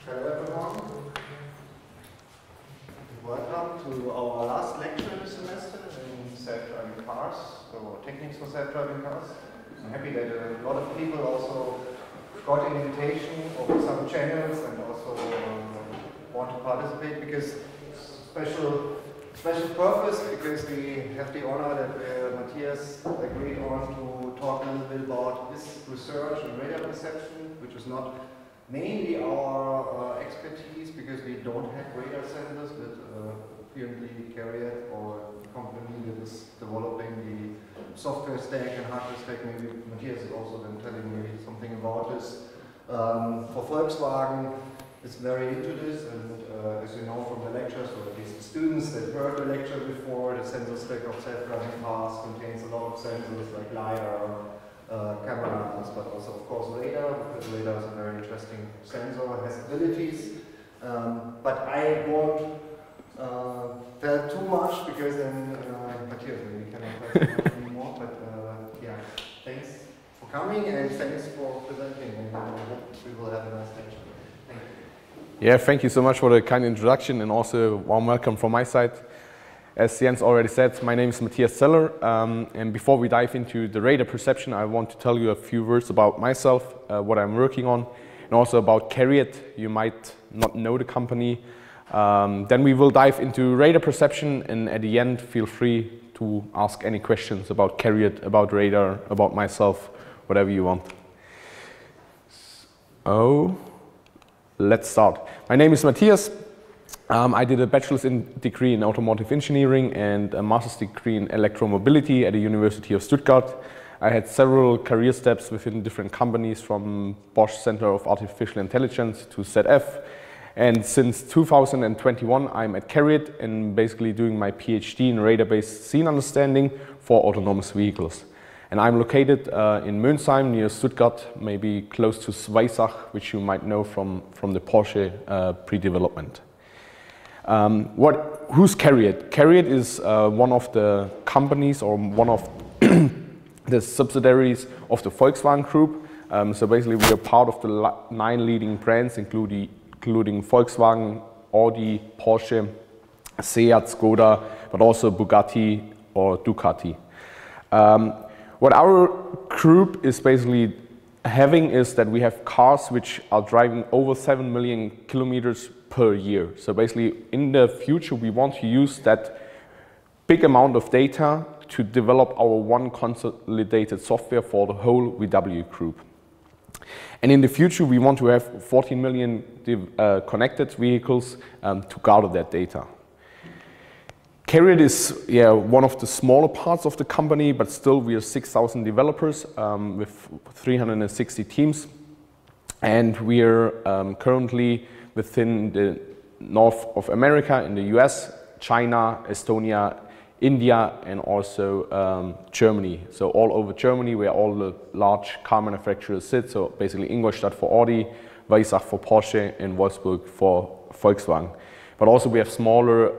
Hello everyone. Welcome to our last lecture this semester in self-driving cars, so techniques for self-driving cars. I'm happy that a lot of people also got an invitation of some channels and also want to participate because special purpose, because we have the honor that Matthias agreed on to talk a little bit about his research and radar perception, which is not mainly our expertise because we don't have radar sensors, but apparently Carriot or a company that is developing the software stack and hardware stack. Maybe Matthias is also then telling me something about this. For Volkswagen, is very into this, and as you know from the lectures, or at least the students that heard the lecture before, the sensor stack of self-driving cars contains a lot of sensors like LiDAR, cameras, but also of course radar, because radar is a very interesting sensor, has abilities. But I won't tell too much because then Matthias maybe cannot tell too much anymore. But yeah, thanks for coming and thanks for presenting, and I hope we will have a nice lecture. Thank you. Yeah, thank you so much for the kind introduction and also warm welcome from my side. As Jens already said, my name is Matthias Zeller, and before we dive into the radar perception, I want to tell you a few words about myself, what I'm working on, and also about Carriot. You might not know the company. Then we will dive into radar perception, and at the end, feel free to ask any questions about Carriot, about radar, about myself, whatever you want. So, let's start. My name is Matthias. I did a bachelor's degree in automotive engineering and a master's degree in electromobility at the University of Stuttgart. I had several career steps within different companies, from Bosch Center of Artificial Intelligence to ZF. And since 2021, I'm at Carriot and basically doing my PhD in radar-based scene understanding for autonomous vehicles. And I'm located in Mönsheim near Stuttgart, maybe close to Weissach, which you might know from the Porsche pre-development. Who's Carriot? Carriot is one of the companies or one of the subsidiaries of the Volkswagen Group. So basically we are part of the 9 leading brands, including Volkswagen, Audi, Porsche, Seat, Skoda, but also Bugatti or Ducati. What our group is basically having is that we have cars which are driving over 7 million kilometers per year. So basically in the future we want to use that big amount of data to develop our one consolidated software for the whole VW group. And in the future we want to have 14 million connected vehicles to gather that data. Carriot is one of the smaller parts of the company, but still we are 6,000 developers with 360 teams. And we are currently within the North of America, in the US, China, Estonia, India, and also Germany. So all over Germany, where all the large car manufacturers sit. So basically Ingolstadt for Audi, Weissach for Porsche, and Wolfsburg for Volkswagen. But also we have smaller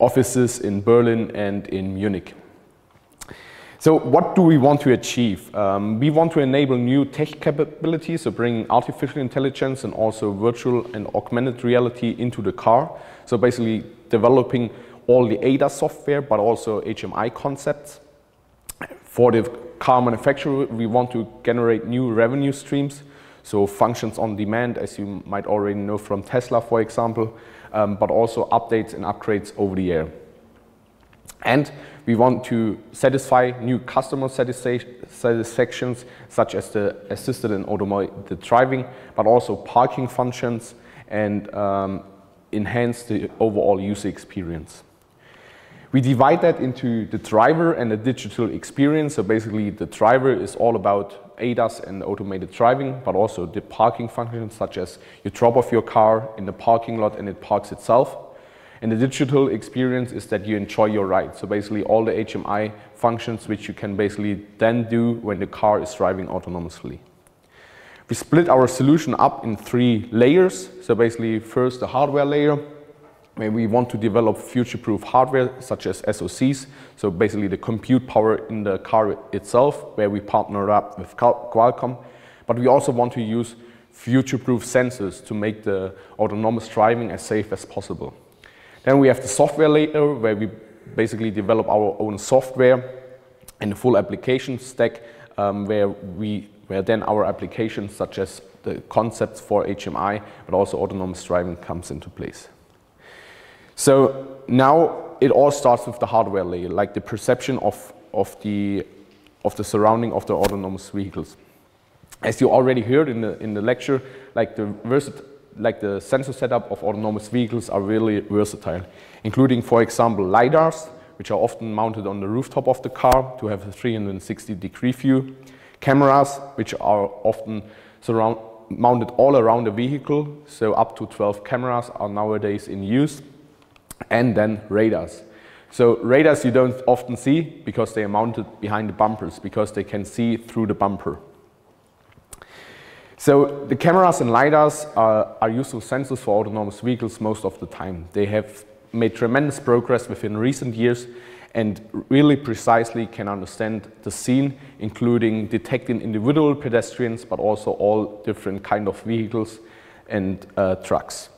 offices in Berlin and in Munich. So what do we want to achieve? We want to enable new tech capabilities, so bring artificial intelligence and also virtual and augmented reality into the car. So basically developing all the ADAS software, but also HMI concepts. For the car manufacturer, we want to generate new revenue streams. So functions on demand, as you might already know from Tesla, for example, but also updates and upgrades over the air. And we want to satisfy new customer satisfactions, such as the assisted and automated driving, but also parking functions, and enhance the overall user experience. We divide that into the driver and the digital experience. So basically the driver is all about ADAS and automated driving, but also the parking functions, such as you drop off your car in the parking lot and it parks itself. And the digital experience is that you enjoy your ride. So basically all the HMI functions which you can basically then do when the car is driving autonomously. We split our solution up in 3 layers. So basically first the hardware layer, where we want to develop future-proof hardware such as SoCs. So basically the compute power in the car itself, where we partner up with Qualcomm. But we also want to use future-proof sensors to make the autonomous driving as safe as possible. Then we have the software layer, where we basically develop our own software and the full application stack, where then our applications such as the concepts for HMI, but also autonomous driving comes into place. So now it all starts with the hardware layer, like the perception of the surrounding of the autonomous vehicles. As you already heard in the lecture, like the sensor setup of autonomous vehicles are really versatile, including, for example, LiDARs, which are often mounted on the rooftop of the car to have a 360-degree view, cameras, which are often mounted all around the vehicle, so up to 12 cameras are nowadays in use, and then radars. So radars you don't often see because they are mounted behind the bumpers, because they can see through the bumper. So the cameras and LiDARs are useful sensors for autonomous vehicles most of the time. They have made tremendous progress within recent years and really precisely can understand the scene, including detecting individual pedestrians, but also all different kind of vehicles and trucks.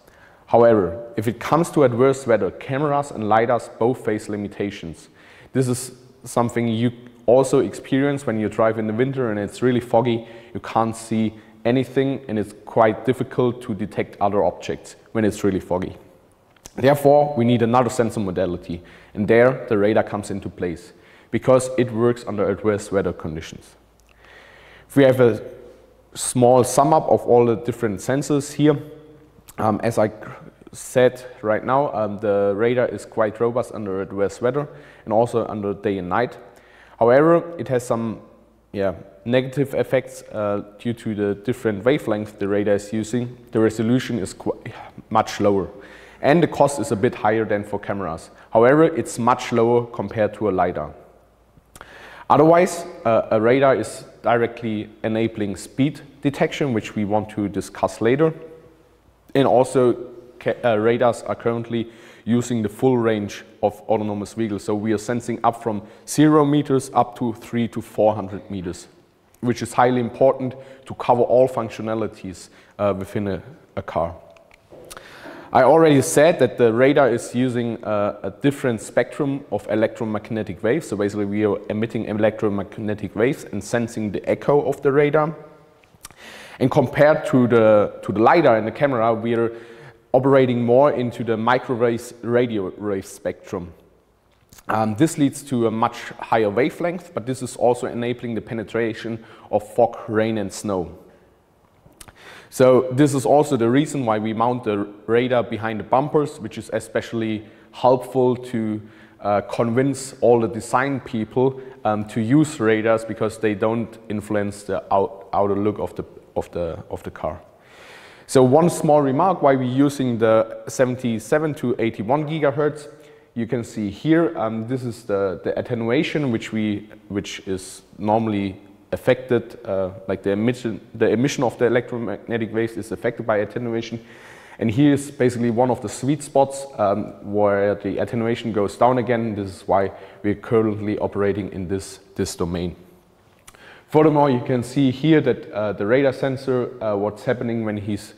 However, if it comes to adverse weather, cameras and LiDARs both face limitations. This is something you also experience when you drive in the winter and it's really foggy. You can't see anything and it's quite difficult to detect other objects when it's really foggy. Therefore, we need another sensor modality, and there the radar comes into place because it works under adverse weather conditions. If we have a small sum up of all the different sensors here, as I said right now, the radar is quite robust under adverse weather and also under day and night. However, it has some negative effects due to the different wavelength the radar is using. The resolution is much lower and the cost is a bit higher than for cameras. However, it's much lower compared to a LiDAR. Otherwise, a radar is directly enabling speed detection, which we want to discuss later. And also, radars are currently using the full range of autonomous vehicles. So we are sensing up from 0 meters up to 300 to 400 meters, which is highly important to cover all functionalities within a car. I already said that the radar is using a different spectrum of electromagnetic waves. So basically we are emitting electromagnetic waves and sensing the echo of the radar. And compared to the LiDAR and the camera, we are operating more into the microwave radio wave spectrum. This leads to a much higher wavelength, but this is also enabling the penetration of fog, rain and snow. So this is also the reason why we mount the radar behind the bumpers, which is especially helpful to convince all the design people to use radars because they don't influence the outer look of the car. So one small remark why we're using the 77 to 81 gigahertz. You can see here, this is the attenuation which is normally affected, like the emission of the electromagnetic waves is affected by attenuation. And here is basically one of the sweet spots where the attenuation goes down again. This is why we're currently operating in this domain. Furthermore, you can see here that the radar sensor, what's happening when he's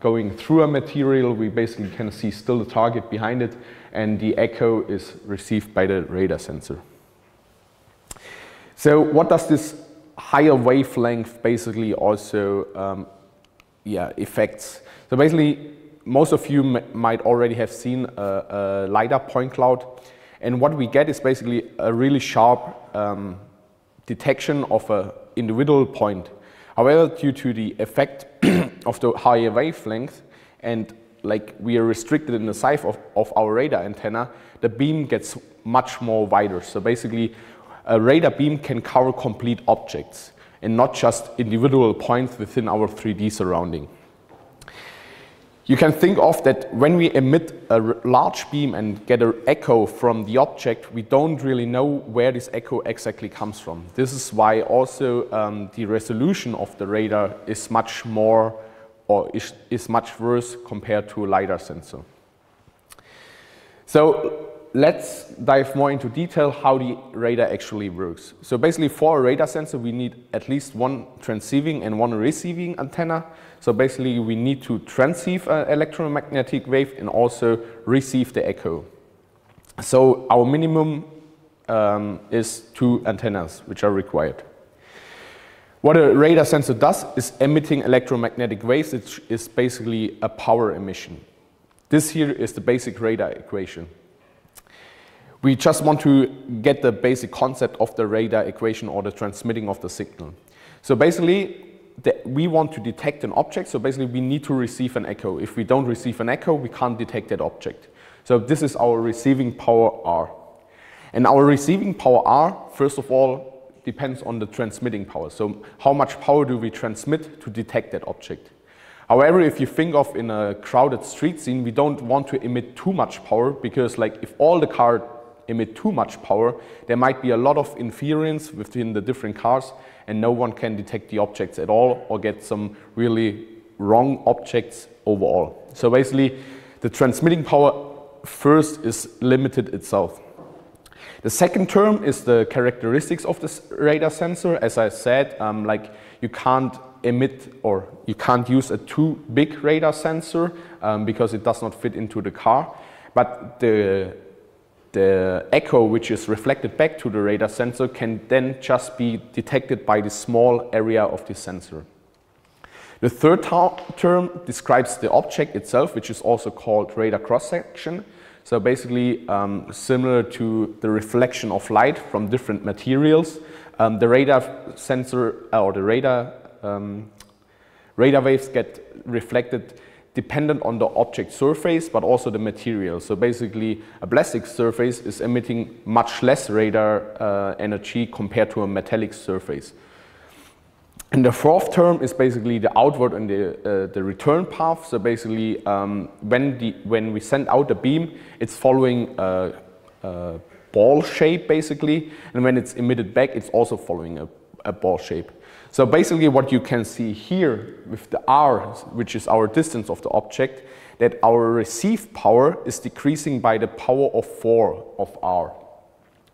going through a material, we basically can see still the target behind it, and the echo is received by the radar sensor. So what does this higher wavelength basically also affects? So basically, most of you might already have seen a LiDAR point cloud, and what we get is basically a really sharp detection of an individual point. However, due to the effect of the higher wavelength and like we are restricted in the size of our radar antenna, the beam gets much more wider. So basically, a radar beam can cover complete objects and not just individual points within our 3D surrounding. You can think of that when we emit a large beam and get an echo from the object, we don't really know where this echo exactly comes from. This is why also the resolution of the radar is much more, or is much worse compared to a LiDAR sensor. So let's dive more into detail how the radar actually works. So basically for a radar sensor we need at least one transceiving and one receiving antenna. So basically we need to transceive an electromagnetic wave and also receive the echo. So our minimum is 2 antennas which are required. What a radar sensor does is emitting electromagnetic waves, which is basically a power emission. This here is the basic radar equation. We just want to get the basic concept of the radar equation or the transmitting of the signal. So basically, we want to detect an object, so basically we need to receive an echo. If we don't receive an echo, we can't detect that object. So this is our receiving power R. And our receiving power R, first of all, depends on the transmitting power. So how much power do we transmit to detect that object? However, if you think of in a crowded street scene, we don't want to emit too much power because like if all the cars emit too much power, there might be a lot of interference within the different cars and no one can detect the objects at all or get some really wrong objects overall. So basically, the transmitting power first is limited itself. The second term is the characteristics of this radar sensor. As I said, like you can't emit or you can't use a too big radar sensor because it does not fit into the car. But the echo which is reflected back to the radar sensor can then just be detected by the small area of the sensor. The third term describes the object itself, which is also called radar cross-section. So basically similar to the reflection of light from different materials. The radar sensor or the radar waves get reflected dependent on the object surface, but also the material. So basically, a plastic surface is emitting much less radar energy compared to a metallic surface. And the fourth term is basically the outward and the return path. So basically, when we send out a beam, it's following a ball shape, basically. And when it's emitted back, it's also following a ball shape. So basically what you can see here with the R, which is our distance of the object, that our received power is decreasing by the power of 4 of R,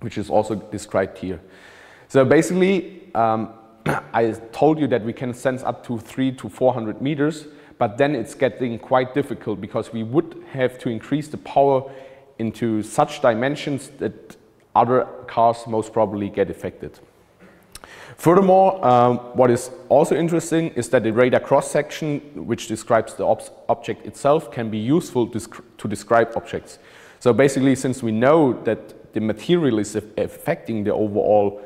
which is also described here. So basically, I told you that we can sense up to 300 to 400 meters, but then it's getting quite difficult because we would have to increase the power into such dimensions that other cars most probably get affected. Furthermore, what is also interesting is that the radar cross-section, which describes the object itself, can be useful to describe objects. So basically, since we know that the material is affecting the overall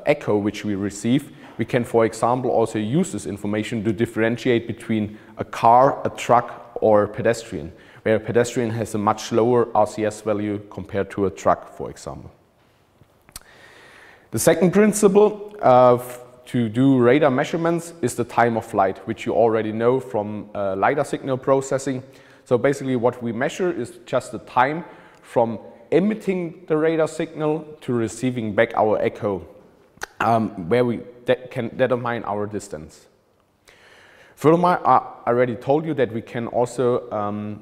echo which we receive, we can, for example, also use this information to differentiate between a car, a truck, or a pedestrian, where a pedestrian has a much lower RCS value compared to a truck, for example. The second principle to do radar measurements is the time of flight, which you already know from LiDAR signal processing. So basically what we measure is just the time from emitting the radar signal to receiving back our echo, where we can determine our distance. Furthermore, I already told you that we can also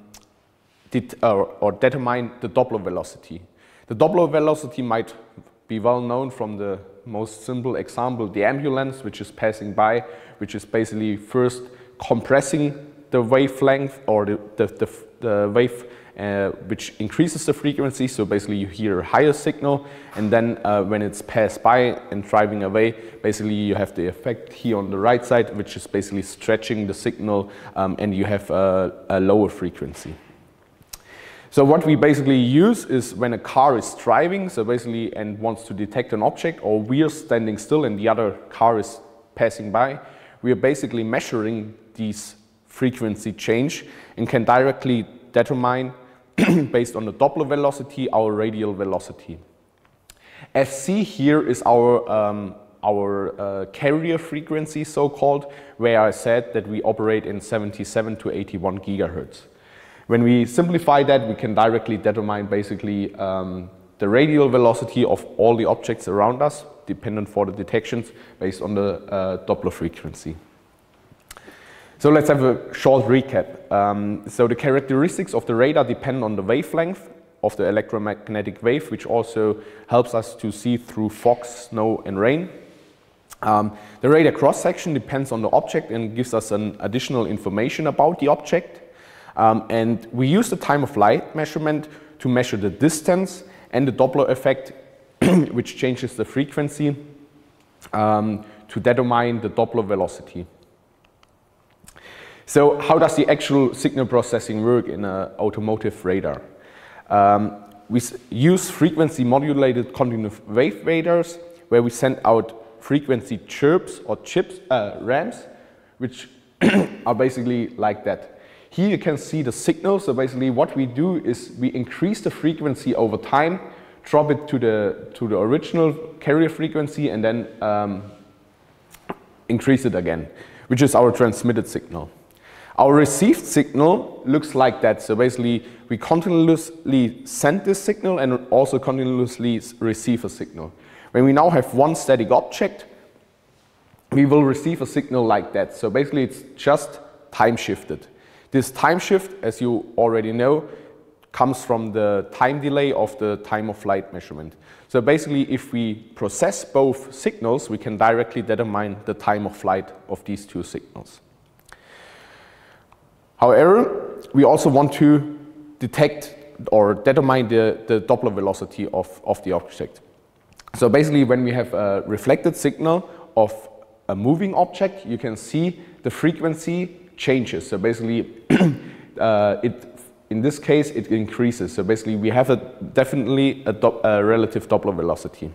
determine the Doppler velocity. The Doppler velocity might be well known from the most simple example, the ambulance, which is passing by, which is basically first compressing the wavelength or the wave which increases the frequency. So basically you hear a higher signal, and then when it's passed by and driving away, basically you have the effect here on the right side, which is basically stretching the signal, and you have a lower frequency. So what we basically use is when a car is driving, so basically and wants to detect an object, or we are standing still and the other car is passing by, we are basically measuring these frequency change and can directly determine based on the Doppler velocity our radial velocity. FC here is our carrier frequency, so-called, where I said that we operate in 77 to 81 gigahertz. When we simplify that, we can directly determine basically the radial velocity of all the objects around us, dependent for the detections, based on the Doppler frequency. So let's have a short recap. So the characteristics of the radar depend on the wavelength of the electromagnetic wave, which also helps us to see through fog, snow, and rain. The radar cross-section depends on the object and gives us an additional information about the object. And we use the time of flight measurement to measure the distance and the Doppler effect, which changes the frequency, to determine the Doppler velocity. So how does the actual signal processing work in an automotive radar? We use frequency modulated continuous wave radars, where we send out frequency chirps or chips, ramps, which are basically like that. Here you can see the signal. So basically what we do is we increase the frequency over time, drop it to the original carrier frequency, and then increase it again, which is our transmitted signal. Our received signal looks like that. So basically we continuously send this signal and also continuously receive a signal. When we now have one static object, we will receive a signal like that. So basically it's just time shifted. This time shift, as you already know, comes from the time delay of the time of flight measurement. So basically if we process both signals, we can directly determine the time of flight of these two signals. However, we also want to detect or determine the Doppler velocity of the object. So basically when we have a reflected signal of a moving object, you can see the frequency changes. So basically in this case it increases. So basically we have definitely a relative Doppler velocity.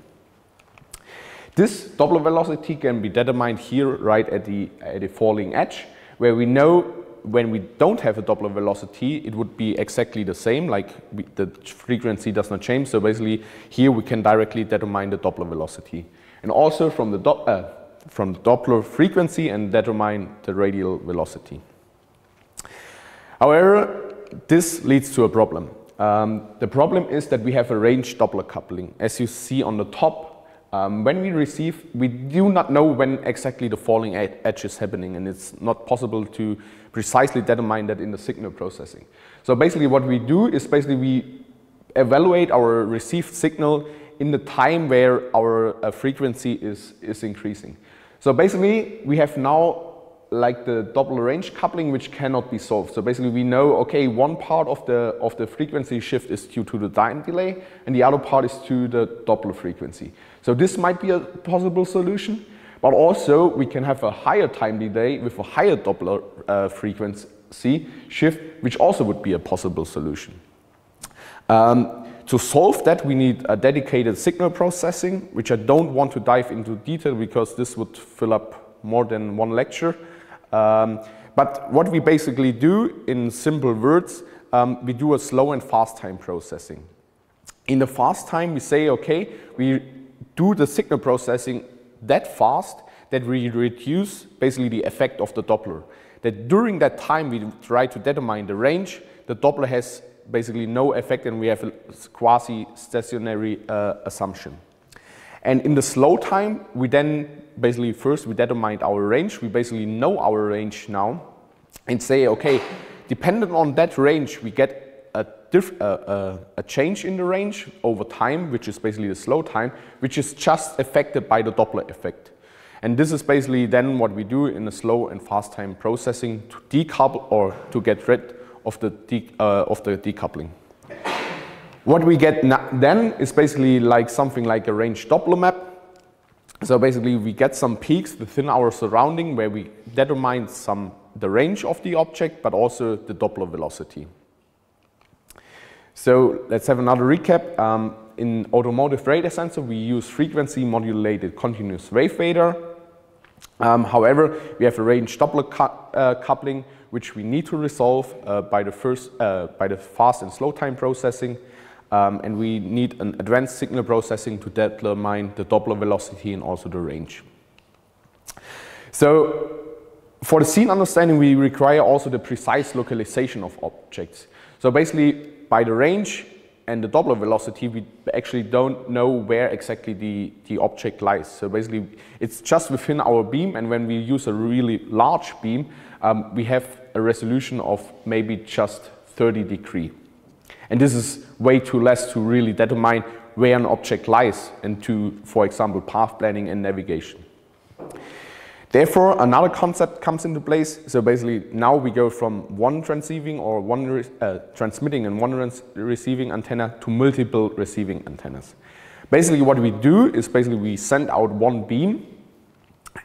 This Doppler velocity can be determined here right at the falling edge, where we know when we don't have a Doppler velocity, it would be exactly the same, like the frequency does not change. So basically here we can directly determine the Doppler velocity. And also from the Doppler frequency and determine the radial velocity. However, this leads to a problem. The problem is that we have a range Doppler coupling. As you see on the top, when we receive, we do not know when exactly the falling edge is happening, and it's not possible to precisely determine that in the signal processing. So basically what we do is basically we evaluate our received signal in the time where our frequency is increasing. So basically we have now like the Doppler range coupling, which cannot be solved. So basically we know, okay, one part of the frequency shift is due to the time delay and the other part is to the Doppler frequency. So this might be a possible solution, but also we can have a higher time delay with a higher Doppler frequency shift, which also would be a possible solution. To solve that, we need a dedicated signal processing, which I don't want to dive into detail because this would fill up more than one lecture. But what we basically do in simple words, we do a slow and fast time processing. In the fast time, we say, okay, we do the signal processing that fast that we reduce basically the effect of the Doppler. That during that time we try to determine the range, the Doppler has basically no effect and we have a quasi-stationary assumption. And in the slow time, we then basically first we determine our range. We basically know our range now and say, okay, dependent on that range, we get a change in the range over time, which is basically the slow time, which is just affected by the Doppler effect. And this is basically then what we do in the slow and fast time processing to decouple or to get rid of the decoupling. What we get then is basically like something like a range Doppler map. So basically we get some peaks within our surrounding where we determine the range of the object, but also the Doppler velocity. So let's have another recap. In automotive radar sensor, we use frequency modulated continuous wave radar. However, we have a range Doppler coupling, which we need to resolve by the fast and slow time processing. And we need an advanced signal processing to determine the Doppler velocity and also the range. So for the scene understanding, we require also the precise localization of objects. So basically, by the range and the Doppler velocity, we actually don't know where exactly the object lies. So basically, it's just within our beam, and when we use a really large beam, we have a resolution of maybe just 30 degrees. And this is way too less to really determine where an object lies and to, for example, path planning and navigation. Therefore, another concept comes into place. So basically, now we go from one transmitting and one receiving antenna to multiple receiving antennas. Basically, what we do is we send out one beam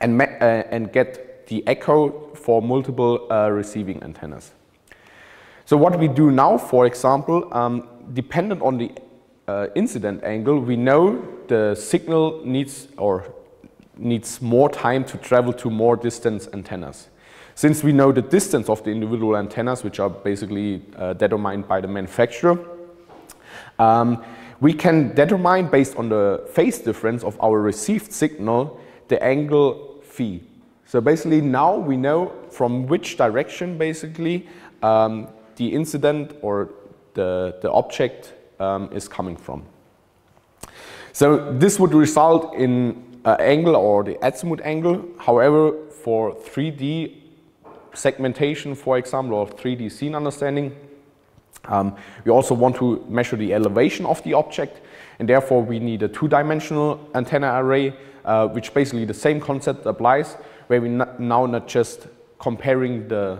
and get the echo for multiple receiving antennas. So what we do now, for example, dependent on the incident angle, we know the signal needs more time to travel to more distance antennas. Since we know the distance of the individual antennas, which are basically determined by the manufacturer, we can determine, based on the phase difference of our received signal, the angle phi. So basically now we know from which direction basically the incident or the object is coming from. So this would result in angle or the azimuth angle. However, for 3D segmentation, for example, or 3D scene understanding, we also want to measure the elevation of the object, and therefore we need a two-dimensional antenna array, which basically the same concept applies, where we now not just comparing the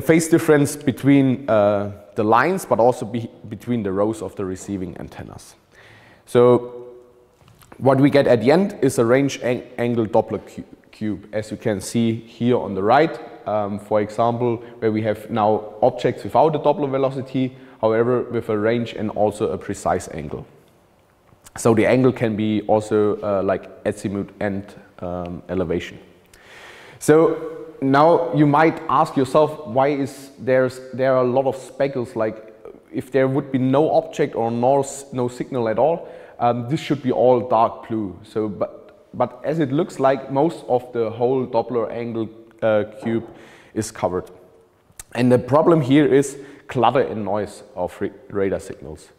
phase difference between the lines, but also between the rows of the receiving antennas. So what we get at the end is a range angle Doppler cube, as you can see here on the right. For example, where we have now objects without a Doppler velocity, however, with a range and also a precise angle. So the angle can be also like azimuth and elevation. So now you might ask yourself, why is there are a lot of speckles? Like, if there would be no object or no signal at all, this should be all dark blue. So, but as it looks like, most of the whole Doppler angle cube is covered. And the problem here is clutter and noise of radar signals.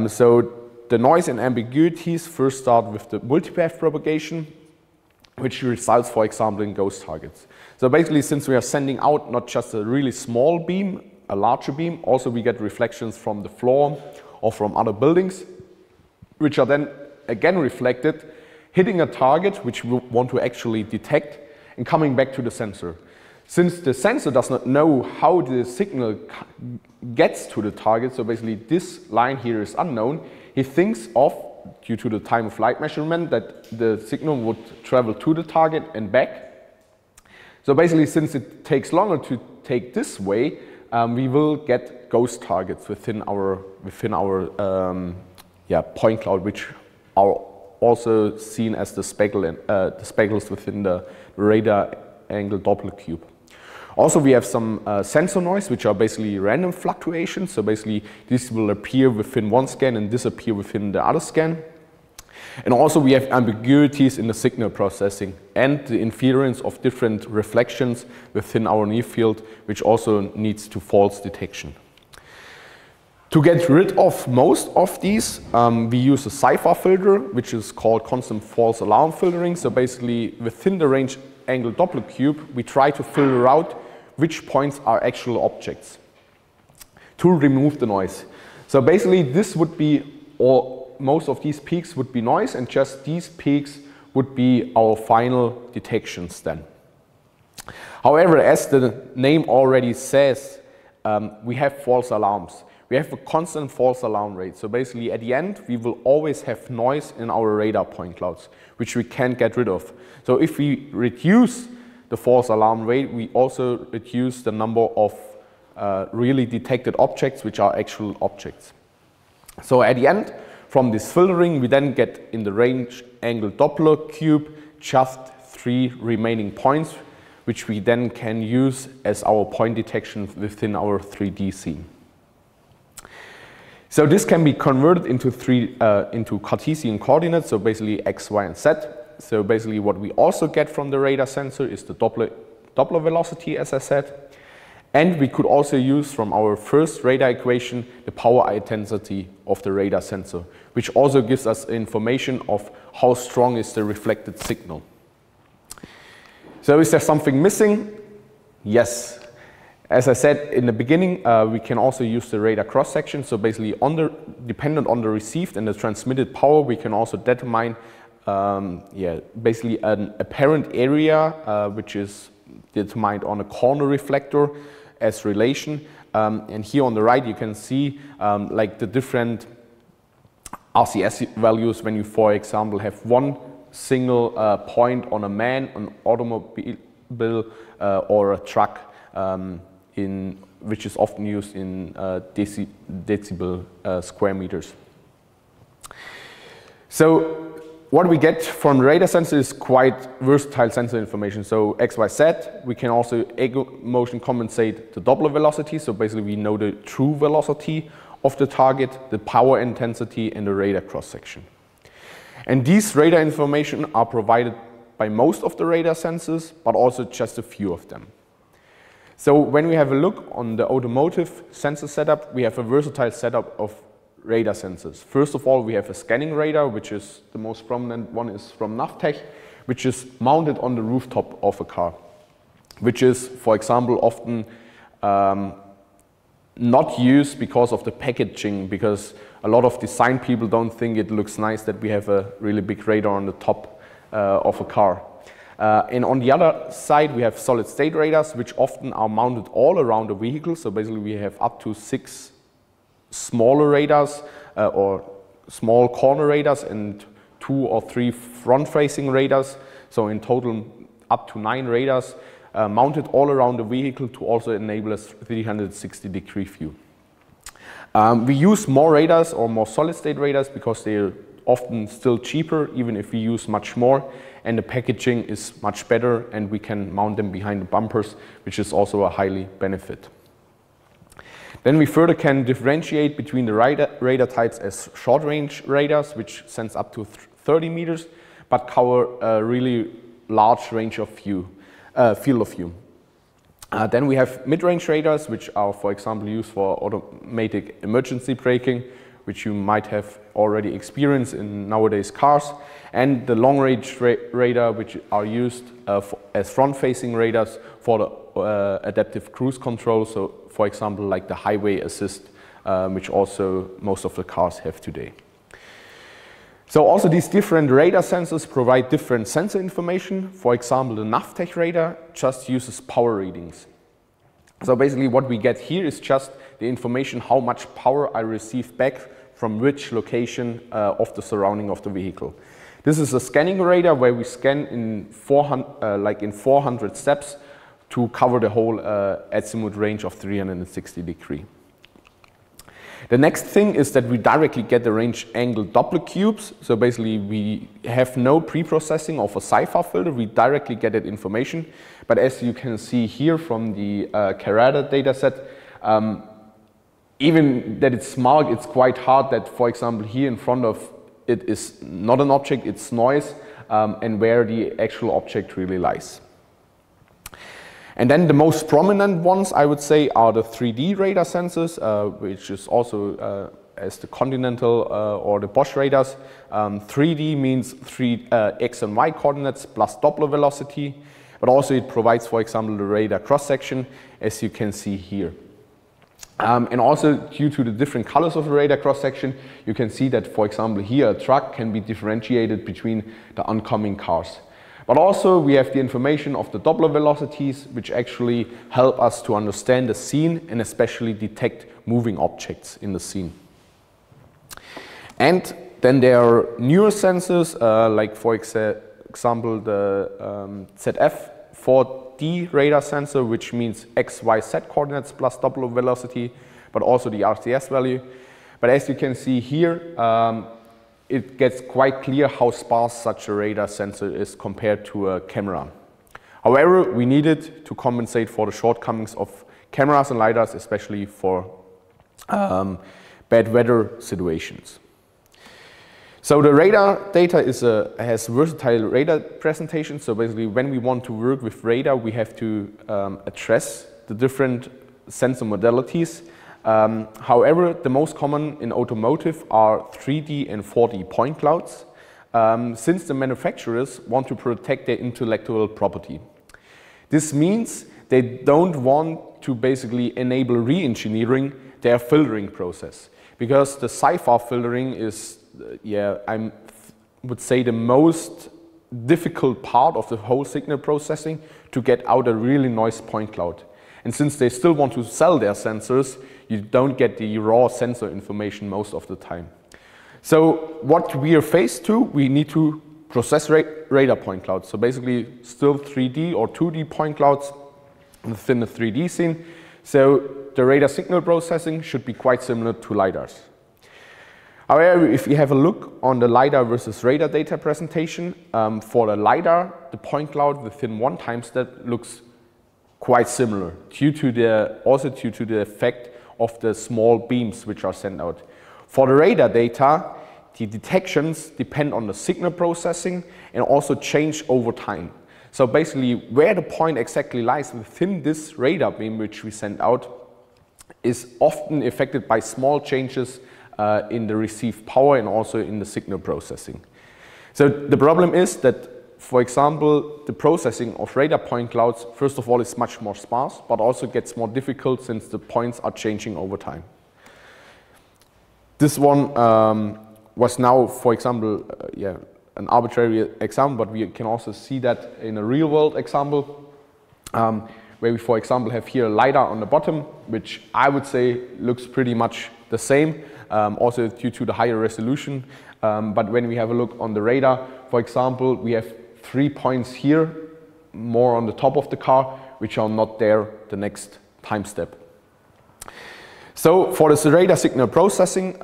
So the noise and ambiguities first start with the multipath propagation, which results, for example, in ghost targets. So basically, since we are sending out not just a really small beam, a larger beam, also we get reflections from the floor or from other buildings, which are then again reflected, hitting a target which we want to actually detect and coming back to the sensor. Since the sensor does not know how the signal gets to the target, so basically this line here is unknown, he thinks of, due to the time of flight measurement, that the signal would travel to the target and back. So basically, since it takes longer to take this way, we will get ghost targets within our point cloud, which are also seen as the speckles within the radar angle Doppler cube. Also, we have some sensor noise, which are basically random fluctuations. So basically, this will appear within one scan and disappear within the other scan. And also, we have ambiguities in the signal processing and the inference of different reflections within our near field, which also needs to false detection. To get rid of most of these, we use a CIFAR filter, which is called constant false alarm filtering. So basically, within the range angle Doppler cube, we try to filter out which points are actual objects to remove the noise. So basically, this would be, or most of these peaks would be noise, and just these peaks would be our final detections then. However, as the name already says, we have false alarms. We have a constant false alarm rate. So basically, at the end, we will always have noise in our radar point clouds, which we can't get rid of. So if we reduce the false alarm rate, we also reduce the number of really detected objects, which are actual objects. So at the end, from this filtering, we then get in the range angle Doppler cube just 3 remaining points, which we then can use as our point detection within our 3D scene. So this can be converted into Cartesian coordinates, so basically x, y, and z. So basically what we also get from the radar sensor is the Doppler velocity, as I said. And we could also use from our first radar equation the power intensity of the radar sensor, which also gives us information of how strong is the reflected signal. So is there something missing? Yes. As I said in the beginning, we can also use the radar cross-section. So basically, dependent on the received and the transmitted power, we can also determine basically an apparent area, which is determined on a corner reflector as relation. And here on the right, you can see like the different RCS values when you, for example, have one single point on a man, an automobile, or a truck, which is often used in decibel square meters. So what we get from the radar sensor is quite versatile sensor information. So X, Y, Z, we can also ego motion compensate the Doppler velocity. So basically we know the true velocity of the target, the power intensity, and the radar cross-section. And these radar information are provided by most of the radar sensors, but also just a few of them. So when we have a look on the automotive sensor setup, we have a versatile setup of radar sensors. First of all, we have a scanning radar, which is the most prominent one is from Navtech, which is mounted on the rooftop of a car, which is, for example, often not used because of the packaging, because a lot of design people don't think it looks nice that we have a really big radar on the top of a car. And on the other side, we have solid state radars, which often are mounted all around the vehicle. So basically we have up to 6 smaller radars or small corner radars and 2 or 3 front-facing radars. So in total, up to 9 radars mounted all around the vehicle to also enable a 360-degree view. We use more radars or more solid-state radars because they're often still cheaper, even if we use much more, and the packaging is much better, and we can mount them behind the bumpers, which is also a highly benefit. Then we further can differentiate between the radar types as short-range radars, which sends up to 30 meters, but cover a really large range of field of view. Then we have mid-range radars, which are, for example, used for automatic emergency braking, which you might have already experienced in nowadays cars, and the long-range radar, which are used as front-facing radars for the adaptive cruise control. So, for example, like the highway assist, which also most of the cars have today. So also these different radar sensors provide different sensor information. For example, the Navtech radar just uses power readings. So basically what we get here is just the information how much power I receive back from which location of the surrounding of the vehicle. This is a scanning radar where we scan in 400 steps to cover the whole azimuth range of 360 degrees. The next thing is that we directly get the range angle Doppler cubes. So basically we have no pre-processing of a Cy-Far filter, we directly get that information. But as you can see here from the Carrera dataset, even that it's marked, it's quite hard that, for example, here in front of it is not an object, it's noise, and where the actual object really lies. And then the most prominent ones, I would say, are the 3D radar sensors, which is also as the Continental or the Bosch radars. 3D means 3 X and Y coordinates plus Doppler velocity, but also it provides, for example, the radar cross-section, as you can see here. And also, due to the different colors of the radar cross-section, you can see that, for example, here a truck can be differentiated between the oncoming cars. But also we have the information of the Doppler velocities, which actually help us to understand the scene and especially detect moving objects in the scene. And then there are newer sensors, like for example the ZF 4D radar sensor, which means X, Y, Z coordinates plus Doppler velocity, but also the RCS value. But as you can see here, it gets quite clear how sparse such a radar sensor is compared to a camera. However, we need it to compensate for the shortcomings of cameras and LiDARs, especially for bad weather situations. So the radar data has versatile radar presentation. So basically when we want to work with radar, we have to address the different sensor modalities. However, the most common in automotive are 3D and 4D point clouds, since the manufacturers want to protect their intellectual property. This means they don't want to basically enable re-engineering their filtering process. Because the CIFAR filtering is, I would say, the most difficult part of the whole signal processing to get out a really noise point cloud. And since they still want to sell their sensors, you don't get the raw sensor information most of the time. So what we are faced to, we need to process radar point clouds. So basically still 3D or 2D point clouds within the 3D scene. So the radar signal processing should be quite similar to LiDARs. However, if you have a look on the LiDAR versus radar data presentation, for the LiDAR, the point cloud within one time step looks quite similar, also due to the effect of the small beams which are sent out. For the radar data, the detections depend on the signal processing and also change over time. So basically, where the point exactly lies within this radar beam which we send out is often affected by small changes in the received power and also in the signal processing. So the problem is that, for example, the processing of radar point clouds, first of all, is much more sparse, but also gets more difficult since the points are changing over time. This one was now, for example, an arbitrary example, but we can also see that in a real-world example, where we, for example, have here a LiDAR on the bottom, which I would say looks pretty much the same, also due to the higher resolution. But when we have a look on the radar, for example, we have 3 points here, more on the top of the car, which are not there the next time step. So for the radar signal processing,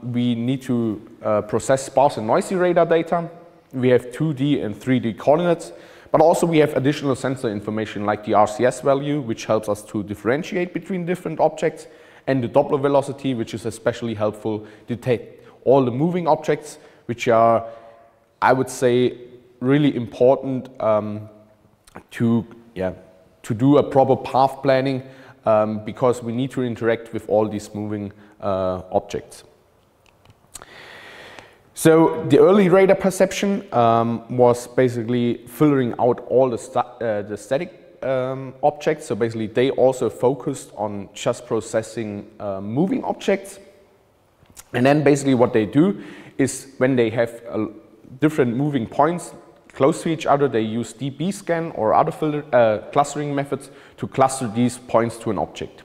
we need to process sparse and noisy radar data. We have 2D and 3D coordinates, but also we have additional sensor information like the RCS value, which helps us to differentiate between different objects, and the Doppler velocity, which is especially helpful to detect all the moving objects, which are, I would say, really important to do a proper path planning, because we need to interact with all these moving objects. So the early radar perception was basically filtering out all the static objects. So basically they also focused on just processing moving objects. And then basically what they do is when they have different moving points close to each other, they use DB scan or other clustering methods to cluster these points to an object.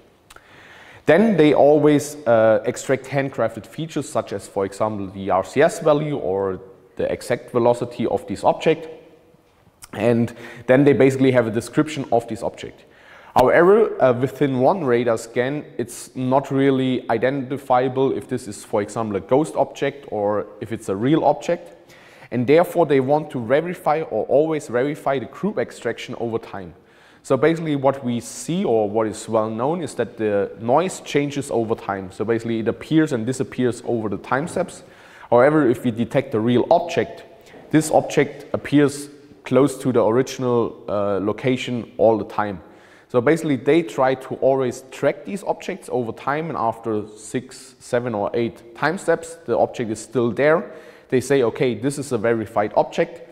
Then they always extract handcrafted features such as, for example, the RCS value or the exact velocity of this object. And then they basically have a description of this object. However, within one radar scan, it's not really identifiable if this is, for example, a ghost object or if it's a real object. And therefore, they want to verify or always verify the group extraction over time. So basically what we see, or what is well known, is that the noise changes over time. So basically it appears and disappears over the time steps. However, if we detect a real object, this object appears close to the original location all the time. So basically they try to always track these objects over time, and after 6, 7 or 8 time steps, the object is still there. They say, okay, this is a verified object,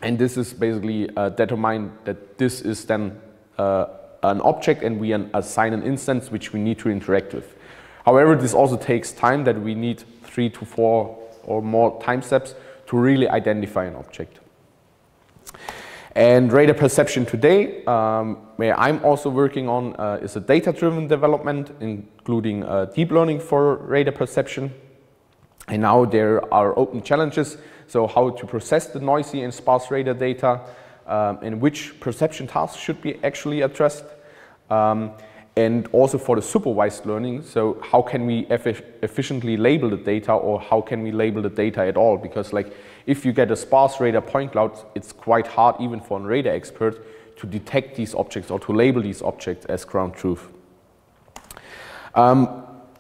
and this is basically determined that this is then an object, and we assign an instance which we need to interact with. However, this also takes time, that we need 3 to 4 or more time steps to really identify an object. And radar perception today, where I'm also working on, is a data-driven development, including deep learning for radar perception. And now there are open challenges, so how to process the noisy and sparse radar data, and which perception tasks should be actually addressed. And also for the supervised learning, so how can we efficiently label the data, or how can we label the data at all? Because like, if you get a sparse radar point cloud, it's quite hard even for a radar expert to detect these objects or to label these objects as ground truth.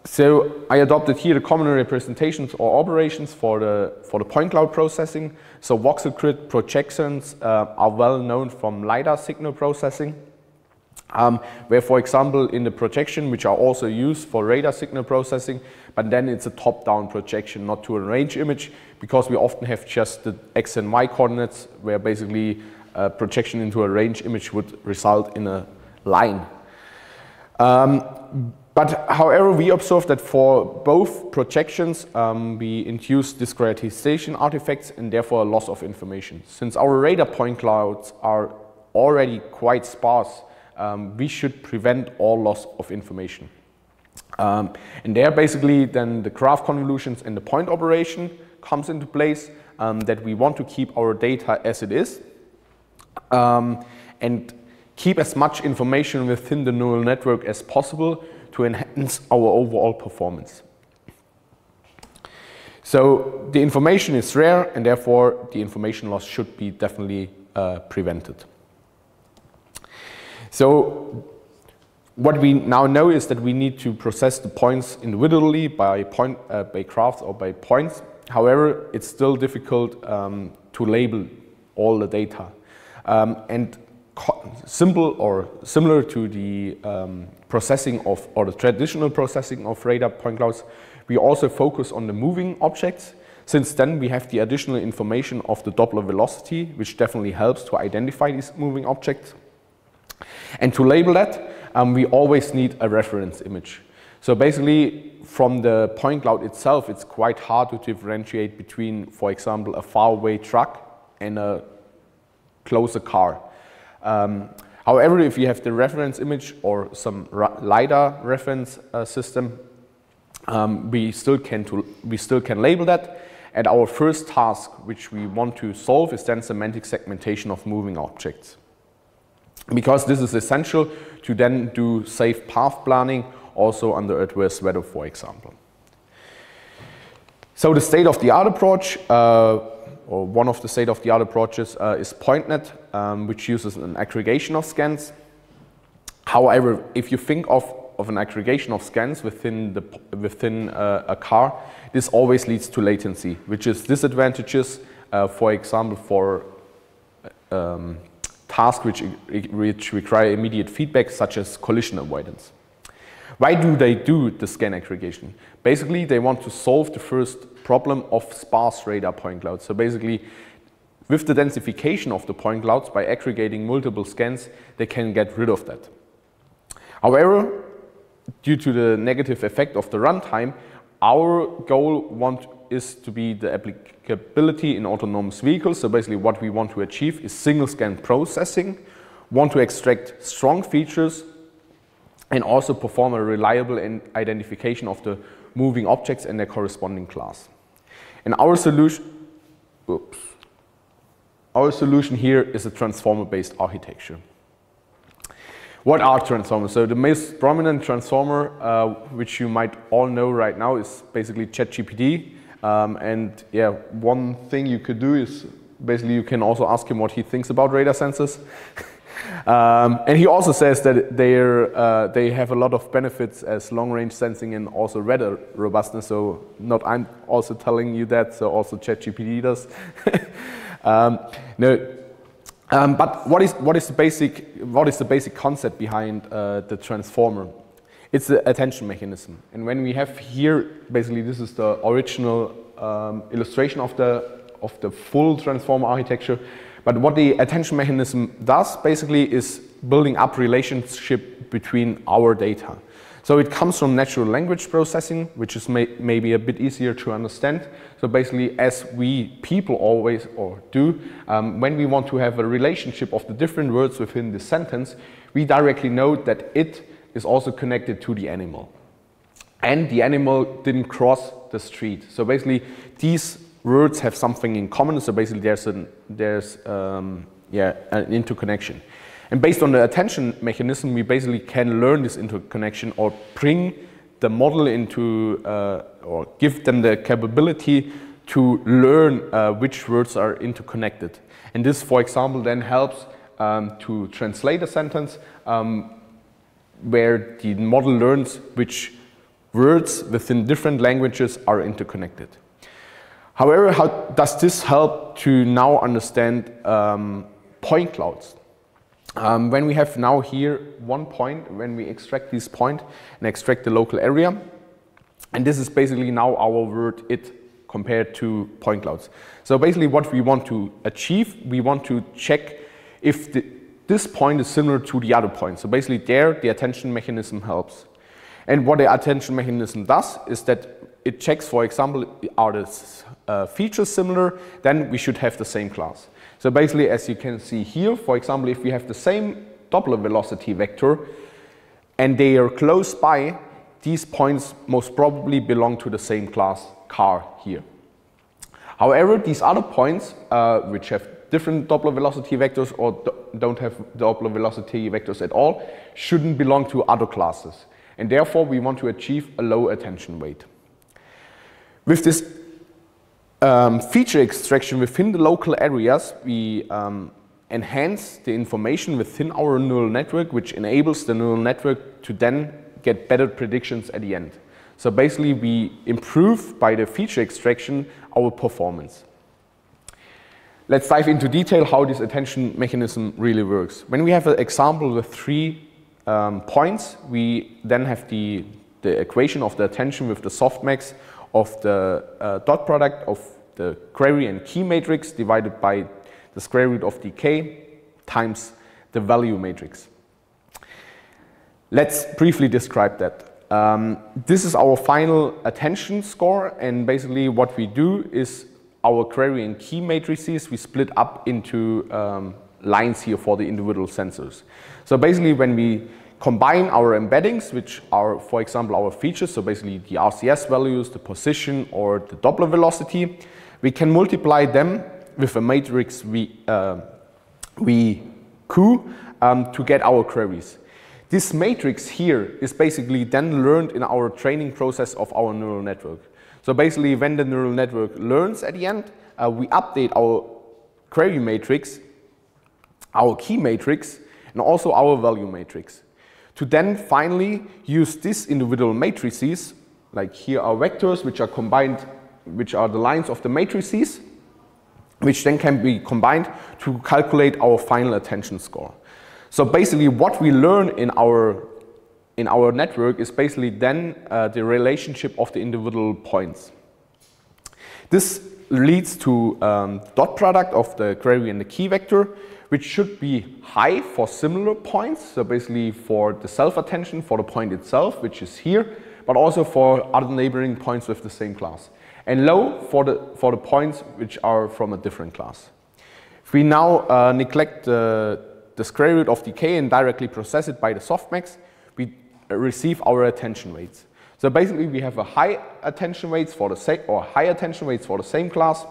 So I adopted here the common representations or operations for the point cloud processing. So voxel grid projections are well known from LiDAR signal processing. Where, for example, in the projection, which are also used for radar signal processing, but then it's a top-down projection, not to a range image, because we often have just the X and Y coordinates, where basically projection into a range image would result in a line. But however, we observe that for both projections, we induce discretization artifacts and therefore a loss of information. Since our radar point clouds are already quite sparse, we should prevent all loss of information. And there basically then the graph convolutions and the point operation comes into place, that we want to keep our data as it is, and keep as much information within the neural network as possible to enhance our overall performance. So the information is rare and therefore the information loss should be definitely prevented. So what we now know is that we need to process the points individually by graphs or by points. However, it's still difficult to label all the data. And similar to the processing of, or the traditional processing of radar point clouds, we also focus on the moving objects. Since then we have the additional information of the Doppler velocity, which definitely helps to identify these moving objects. And to label that, we always need a reference image. So basically from the point cloud itself, it's quite hard to differentiate between, for example, a faraway truck and a closer car. However, if you have the reference image or some LiDAR reference system, we still can label that. And our first task, which we want to solve, is then semantic segmentation of moving objects. Because this is essential to then do safe path planning, also under adverse weather, for example. So the state-of-the-art approach, or one of the state-of-the-art approaches is PointNet, which uses an aggregation of scans. However, if you think of an aggregation of scans within a car, this always leads to latency, which is disadvantageous, for example, for tasks which require immediate feedback, such as collision avoidance. Why do they do the scan aggregation? Basically, they want to solve the first problem of sparse radar point clouds. So basically, with the densification of the point clouds, by aggregating multiple scans, they can get rid of that. However, due to the negative effect of the runtime, our goal is to be the applicability in autonomous vehicles. So basically what we want to achieve is single scan processing, want to extract strong features, and also perform a reliable identification of the moving objects and their corresponding class. And our solution here is a transformer-based architecture. What are transformers? So the most prominent transformer, which you might all know right now, is basically ChatGPT. And yeah, one thing you could do is basically you can also ask him what he thinks about radar sensors. And he also says that they have a lot of benefits as long-range sensing and also weather robustness. So not I'm also telling you that, so also ChatGPT does. But what is the basic concept behind the transformer? It's the attention mechanism. And when we have here, basically this is the original illustration of the full transformer architecture. But what the attention mechanism does basically is building up relationship between our data. So it comes from natural language processing, which is maybe a bit easier to understand. So basically, as we people always do, when we want to have a relationship of the different words within the sentence, we directly know that it is also connected to the animal. And the animal didn't cross the street. So basically, these words have something in common. So basically, there's an interconnection. And based on the attention mechanism, we basically can learn this interconnection or bring the model into, or give them the capability to learn which words are interconnected. And this, for example, then helps to translate a sentence where the model learns which words within different languages are interconnected. However, how does this help to now understand point clouds? When we have now here one point, when we extract this point and extract the local area, and this is basically now our word it compared to point clouds. So basically what we want to achieve, we want to check if this point is similar to the other point. So basically there, the attention mechanism helps. And what the attention mechanism does is that it checks, for example, are the features similar, then we should have the same class. So basically, as you can see here, for example, if we have the same Doppler velocity vector and they are close by, these points most probably belong to the same class car here. However, these other points, which have different Doppler velocity vectors or don't have Doppler velocity vectors at all, shouldn't belong to other classes. And therefore, we want to achieve a low attention weight. With this feature extraction within the local areas, we enhance the information within our neural network, which enables the neural network to then get better predictions at the end. So basically, we improve by the feature extraction our performance. Let's dive into detail how this attention mechanism really works. When we have an example with 3 points, we then have the equation of the attention with the softmax of the dot product of the query and key matrix divided by the square root of decay times the value matrix. Let's briefly describe that. This is our final attention score, and basically what we do is our query and key matrices we split up into lines here for the individual sensors. So basically when we combine our embeddings, which are, for example, our features, so basically the RCS values, the position, or the Doppler velocity, we can multiply them with a matrix VQ to get our queries. This matrix here is basically then learned in our training process of our neural network. So basically when the neural network learns at the end, we update our query matrix, our key matrix, and also our value matrix, to then finally use these individual matrices, like here are vectors which are combined, which are the lines of the matrices, which then can be combined to calculate our final attention score. So basically what we learn in our network is basically then the relationship of the individual points. This leads to dot product of the query and the key vector, which should be high for similar points, so basically for the self-attention for the point itself, which is here, but also for other neighboring points with the same class, and low for the points which are from a different class. If we now neglect the square root of decay and directly process it by the softmax, we receive our attention weights. So basically we have a high attention weights for the same class,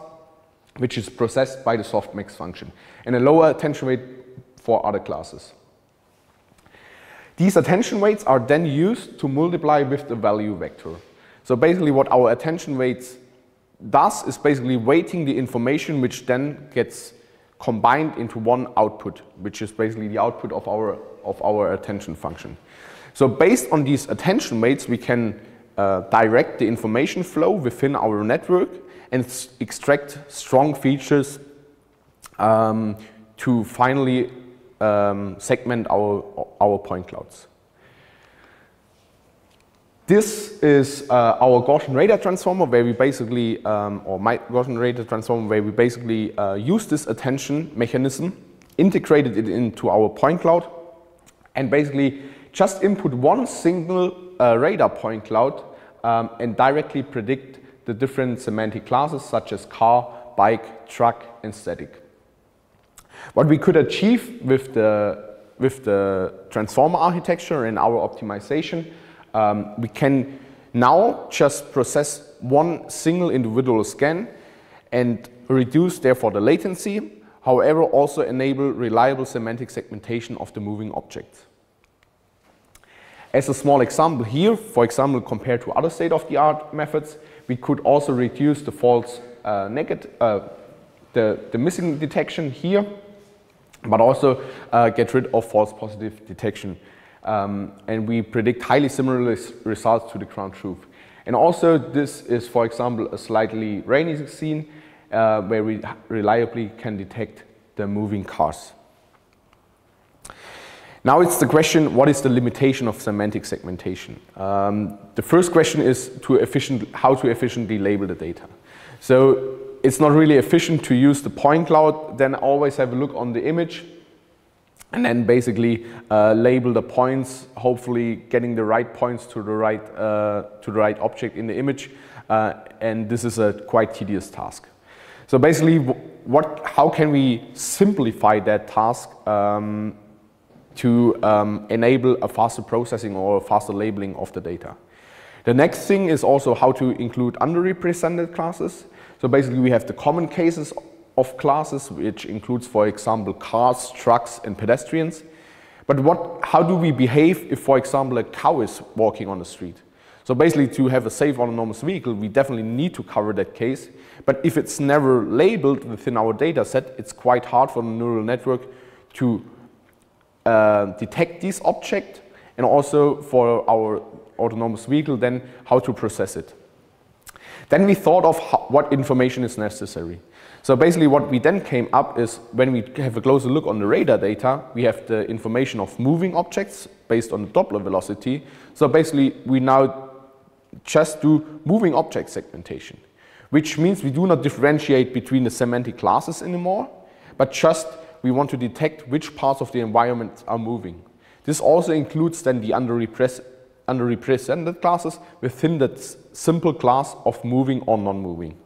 which is processed by the softmax function, and a lower attention weight for other classes. These attention weights are then used to multiply with the value vector. So basically what our attention weights does is basically weighting the information which then gets combined into one output, which is basically the output of our attention function. So based on these attention weights, we can direct the information flow within our network and extract strong features to finally segment our point clouds. This is our Gaussian radar transformer, where we basically, or my Gaussian radar transformer, where we basically use this attention mechanism, integrated it into our point cloud, and basically just input one single radar point cloud and directly predict the different semantic classes such as car, bike, truck, and static. What we could achieve with the transformer architecture and our optimization, we can now just process one single individual scan and reduce therefore the latency, however also enable reliable semantic segmentation of the moving objects. As a small example here, for example compared to other state-of-the-art methods, we could also reduce the false negative, the missing detection here, but also get rid of false positive detection. And we predict highly similar results to the ground truth. And also this is, for example, a slightly rainy scene where we reliably can detect the moving cars. Now it's the question, what is the limitation of semantic segmentation? The first question is how to efficiently label the data. So it's not really efficient to use the point cloud, then always have a look on the image and then basically label the points, hopefully getting the right points to the right object in the image, and this is a quite tedious task. So basically, how can we simplify that task to enable a faster processing or a faster labeling of the data? The next thing is also how to include underrepresented classes. So basically, we have the common cases of classes, which includes, for example, cars, trucks, and pedestrians. But how do we behave if, for example, a cow is walking on the street? So basically, to have a safe autonomous vehicle, we definitely need to cover that case. But if it's never labeled within our data set, it's quite hard for the neural network to detect this object, and also for our autonomous vehicle then how to process it. Then we thought of what information is necessary. So basically what we then came up is, when we have a closer look on the radar data, we have the information of moving objects based on the Doppler velocity. So basically we now just do moving object segmentation, which means we do not differentiate between the semantic classes anymore, but just we want to detect which parts of the environment are moving. This also includes then the underrepresented classes within that simple class of moving or non-moving.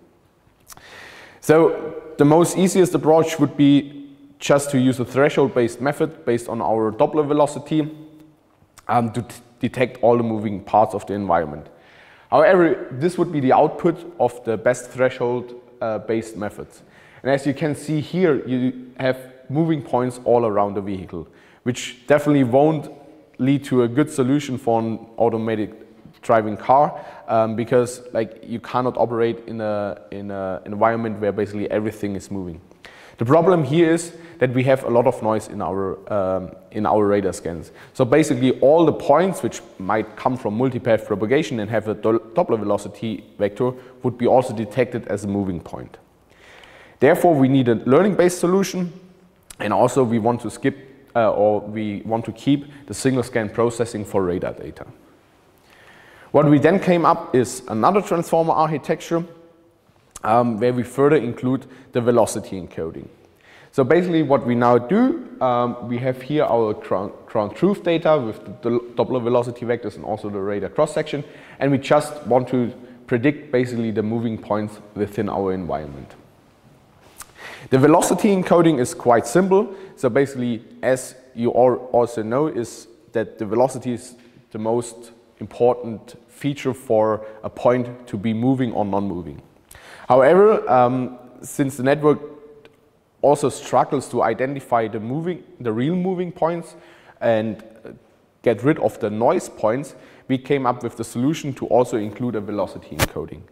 So the most easiest approach would be just to use a threshold-based method based on our Doppler velocity to detect all the moving parts of the environment. However, this would be the output of the best threshold-based methods. And as you can see here, you have moving points all around the vehicle, which definitely won't lead to a good solution for an automatic driving car, because you cannot operate in an environment where basically everything is moving. The problem here is that we have a lot of noise in our radar scans. So basically all the points which might come from multipath propagation and have a Doppler velocity vector would be also detected as a moving point. Therefore we need a learning-based solution, and also we want to skip or we want to keep the single scan processing for radar data. What we then came up is another transformer architecture where we further include the velocity encoding. So basically what we now do, we have here our ground truth data with the Doppler velocity vectors and also the radar cross-section, and we just want to predict basically the moving points within our environment. The velocity encoding is quite simple. So basically, as you also know, is that the velocity is the most important feature for a point to be moving or non-moving. However, since the network also struggles to identify the real moving points and get rid of the noise points, we came up with the solution to also include a velocity encoding.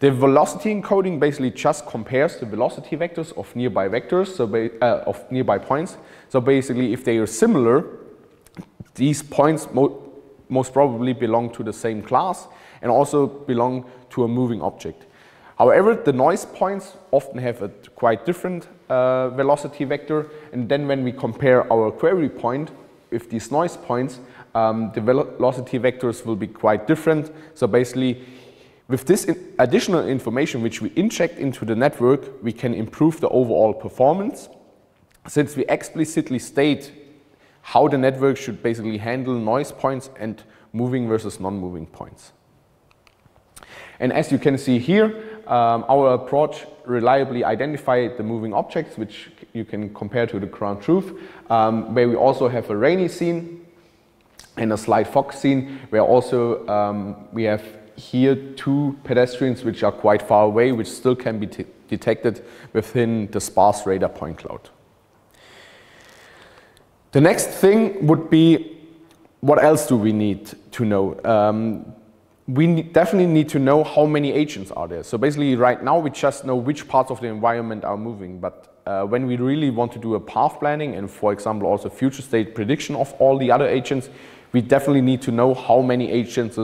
The velocity encoding basically just compares the velocity vectors of nearby vectors, so of nearby points. So basically, if they are similar, these points most probably belong to the same class and also belong to a moving object. However, the noise points often have a quite different velocity vector, and then when we compare our query point with these noise points, the velocity vectors will be quite different. So basically, with this additional information which we inject into the network, we can improve the overall performance, since we explicitly state how the network should basically handle noise points and moving versus non-moving points. And as you can see here, our approach reliably identified the moving objects, which you can compare to the ground truth, where we also have a rainy scene and a slight fog scene, where also we have here two pedestrians which are quite far away, which still can be detected within the sparse radar point cloud. The next thing would be, what else do we need to know? We definitely need to know how many agents are there. So basically right now we just know which parts of the environment are moving, but when we really want to do a path planning and, for example, also future state prediction of all the other agents, we definitely need to know how many agents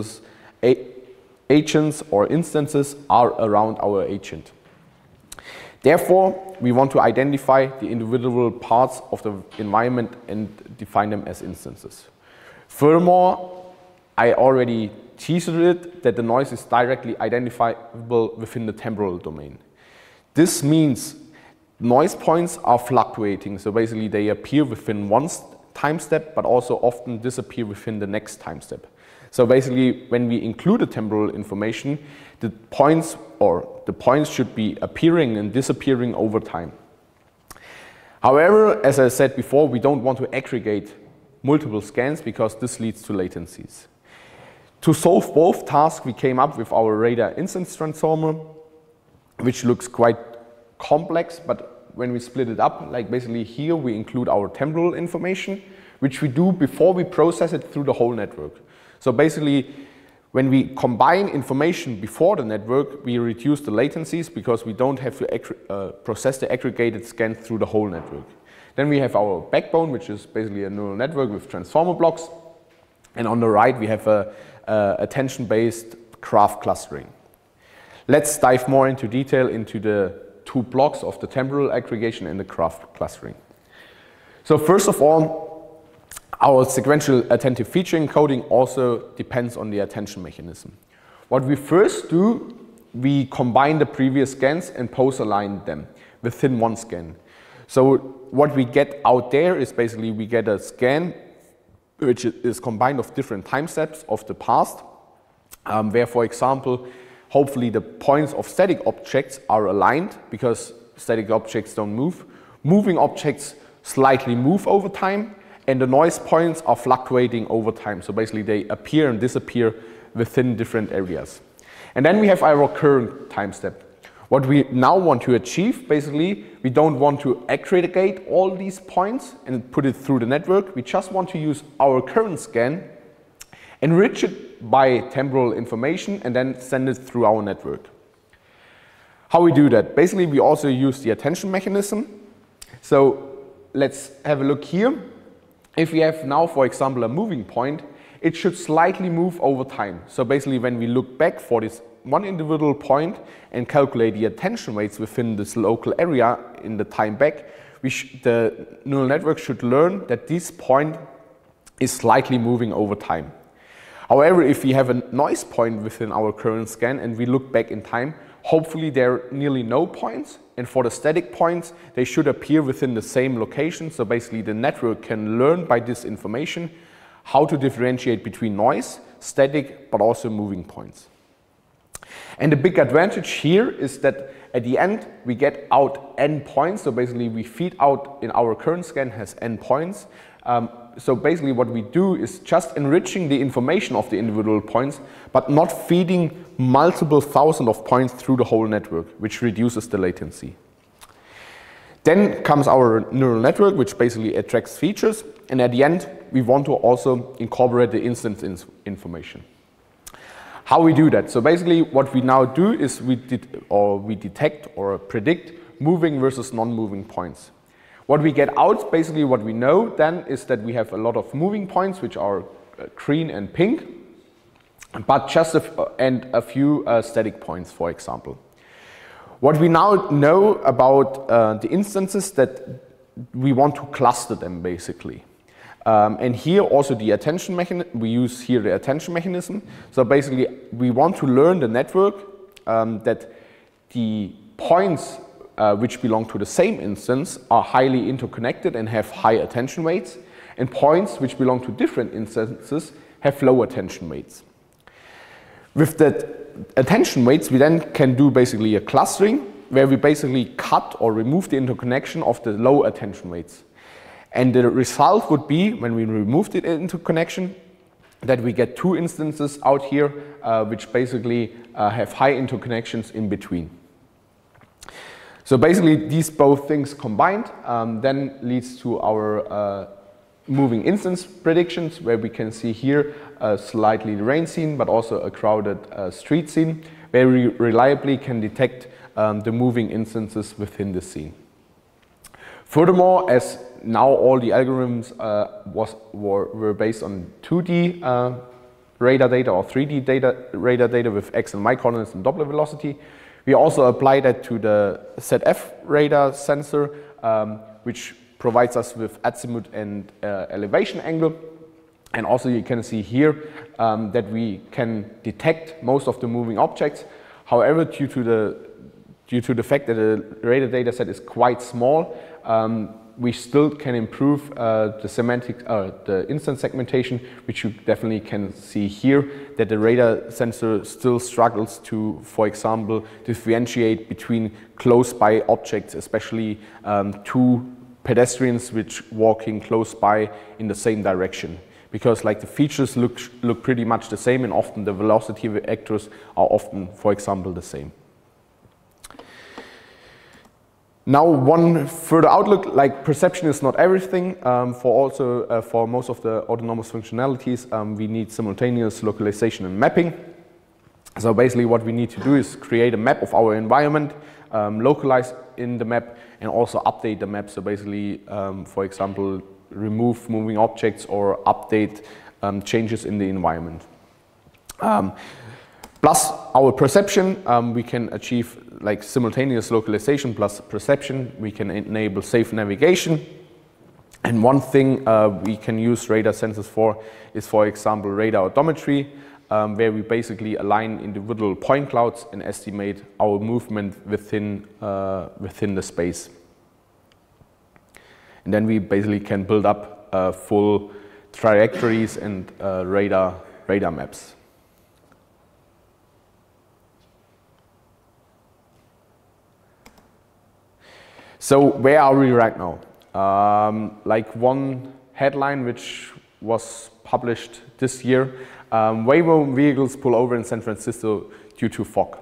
or instances are around our agent. Therefore, we want to identify the individual parts of the environment and define them as instances. Furthermore, I already teased it that the noise is directly identifiable within the temporal domain. This means noise points are fluctuating. So basically they appear within one time step, but also often disappear within the next time step. So basically when we include a temporal information, the points should be appearing and disappearing over time. However, as I said before, we don't want to aggregate multiple scans because this leads to latencies. To solve both tasks, we came up with our radar instance transformer, which looks quite complex, but when we split it up, like basically here we include our temporal information, which we do before we process it through the whole network. So basically, when we combine information before the network, we reduce the latencies because we don't have to process the aggregated scan through the whole network. Then we have our backbone, which is basically a neural network with transformer blocks. And on the right, we have a attention-based graph clustering. Let's dive more into detail into the two blocks of the temporal aggregation and the graph clustering. So first of all, our sequential attentive feature encoding also depends on the attention mechanism. What we first do, we combine the previous scans and pose-align them within one scan. So what we get out there is basically we get a scan which is combined of different time steps of the past, where, for example, hopefully the points of static objects are aligned because static objects don't move. Moving objects slightly move over time, and the noise points are fluctuating over time. So basically they appear and disappear within different areas. And then we have our current time step. What we now want to achieve, basically, we don't want to aggregate all these points and put it through the network. We just want to use our current scan, enrich it by temporal information, and then send it through our network. How we do that? Basically, we also use the attention mechanism. So let's have a look here. If we have now, for example, a moving point, it should slightly move over time. So basically, when we look back for this one individual point and calculate the attention weights within this local area in the time back, the neural network should learn that this point is slightly moving over time. However, if we have a noise point within our current scan and we look back in time, hopefully there are nearly no points, and for the static points, they should appear within the same location. So basically the network can learn by this information how to differentiate between noise, static, but also moving points. And the big advantage here is that at the end we get out n points. So basically we feed out in our current scan has n points. So basically what we do is just enriching the information of the individual points, but not feeding multiple thousand of points through the whole network, which reduces the latency. Then comes our neural network, which basically attracts features. And at the end, we want to also incorporate the instance information. How we do that? So basically what we now do is we detect or predict moving versus non-moving points. What we get out, basically what we know then is that we have a lot of moving points, which are green and pink, but just a few static points, for example. What we now know about the instances that we want to cluster them, basically. And here also the attention mechanism, we use here the attention mechanism. So basically we want to learn the network that the points which belong to the same instance are highly interconnected and have high attention weights, and points which belong to different instances have low attention weights. With the attention weights, we then can do basically a clustering where we basically cut or remove the interconnection of the low attention weights. And the result would be, when we remove the interconnection, that we get two instances out here which basically have high interconnections in between. So basically these both things combined then leads to our moving instance predictions, where we can see here a slightly rain scene, but also a crowded street scene, where we reliably can detect the moving instances within the scene. Furthermore, as now all the algorithms were based on 2D radar data or 3D radar data with x and y coordinates and Doppler velocity, we also apply that to the ZF radar sensor, which provides us with azimuth and elevation angle. And also you can see here that we can detect most of the moving objects. However, due due to the fact that the radar data set is quite small, we still can improve the instance segmentation, which you definitely can see here, that the radar sensor still struggles to, for example, differentiate between close-by objects, especially two pedestrians which walking close by in the same direction. Because like the features look pretty much the same, and often the velocity vectors are often, for example, the same. Now, one further outlook, like perception is not everything. For most of the autonomous functionalities, we need simultaneous localization and mapping. So basically what we need to do is create a map of our environment, localize in the map, and also update the map. So basically, for example, remove moving objects or update changes in the environment. Plus our perception, we can achieve like simultaneous localization plus perception. We can enable safe navigation. And one thing we can use radar sensors for is, for example, radar odometry, where we basically align individual point clouds and estimate our movement within the space. And then we basically can build up full trajectories and radar maps. So where are we right now? Like one headline which was published this year, Waymo vehicles pull over in San Francisco due to fog.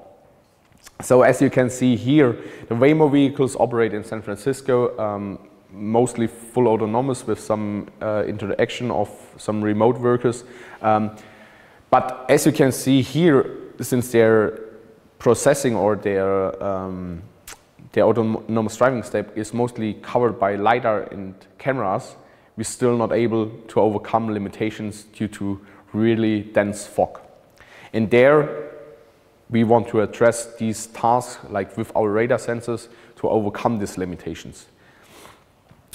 So as you can see here, the Waymo vehicles operate in San Francisco, mostly full autonomous with some interaction of some remote workers. But as you can see here, since their processing or their autonomous driving step is mostly covered by LiDAR and cameras, we're still not able to overcome limitations due to really dense fog. And there, we want to address these tasks, like with our radar sensors, to overcome these limitations.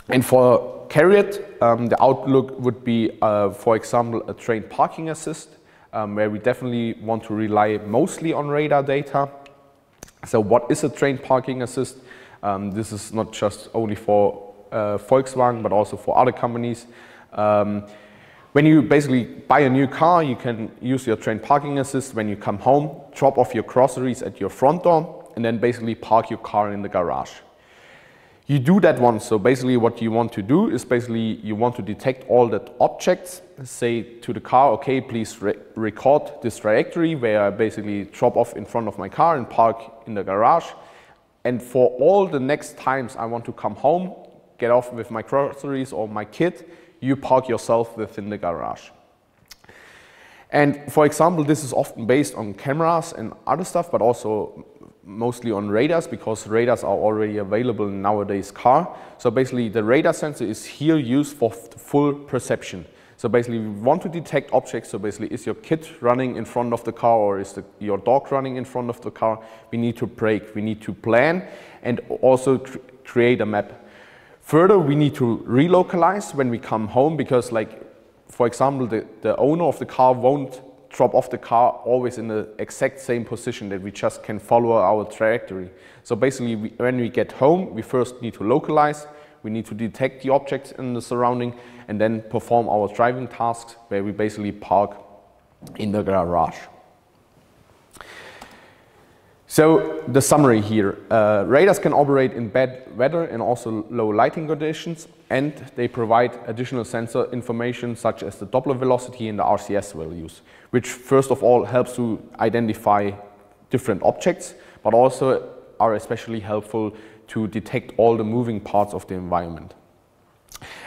And for CARIAD, the outlook would be, for example, a trained parking assist, where we definitely want to rely mostly on radar data. So what is a trained parking assist? This is not just only for Volkswagen, but also for other companies. When you basically buy a new car, you can use your trained parking assist when you come home, drop off your groceries at your front door, and then basically park your car in the garage. You do that once, so basically what you want to do is basically you want to detect all the objects, say to the car, okay, please record this trajectory where I basically drop off in front of my car and park in the garage. And for all the next times I want to come home, get off with my groceries or my kid, you park yourself within the garage. And for example, this is often based on cameras and other stuff, but also mostly on radars, because radars are already available in nowadays car. So basically the radar sensor is here used for full perception. So basically we want to detect objects. So basically, is your kid running in front of the car, or is your dog running in front of the car? We need to brake, we need to plan, and also create a map. Further, we need to relocalize when we come home, because like, for example, the owner of the car won't drop off the car always in the exact same position, that we just can follow our trajectory. So basically, when we get home, we first need to localize, we need to detect the objects in the surrounding, and then perform our driving tasks, where we basically park in the garage. So the summary here, radars can operate in bad weather and also low lighting conditions, and they provide additional sensor information such as the Doppler velocity and the RCS values, which first of all helps to identify different objects, but also are especially helpful to detect all the moving parts of the environment.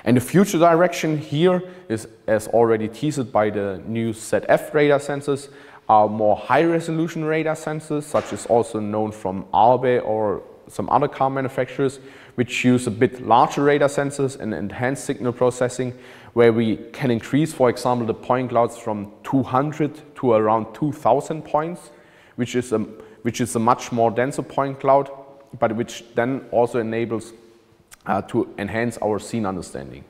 And the future direction here is, as already teased by the new ZF radar sensors, are more high-resolution radar sensors, such as also known from Arbe or some other car manufacturers, which use a bit larger radar sensors and enhanced signal processing, where we can increase, for example, the point clouds from 200 to around 2,000 points, which is a much more denser point cloud, but which then also enables to enhance our scene understanding.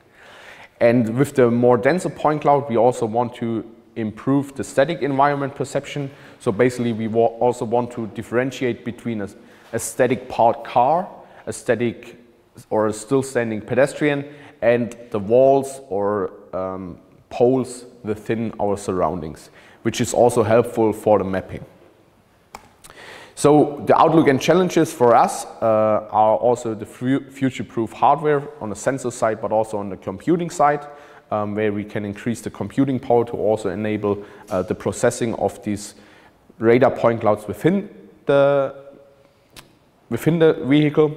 And with the more denser point cloud, we also want to improve the static environment perception. So basically, we also want to differentiate between a static parked car, a static or a still standing pedestrian, and the walls or poles within our surroundings, which is also helpful for the mapping. So the outlook and challenges for us are also the future-proof hardware on the sensor side, but also on the computing side, where we can increase the computing power to also enable the processing of these radar point clouds within the vehicle,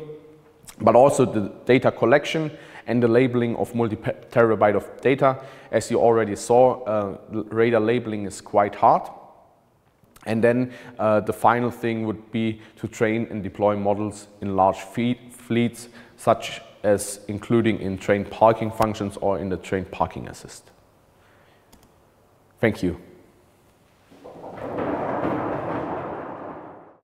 but also the data collection and the labeling of multi-terabyte of data. As you already saw, radar labeling is quite hard. And then the final thing would be to train and deploy models in large fleets, such as including in trained parking functions or in the trained parking assist. Thank you.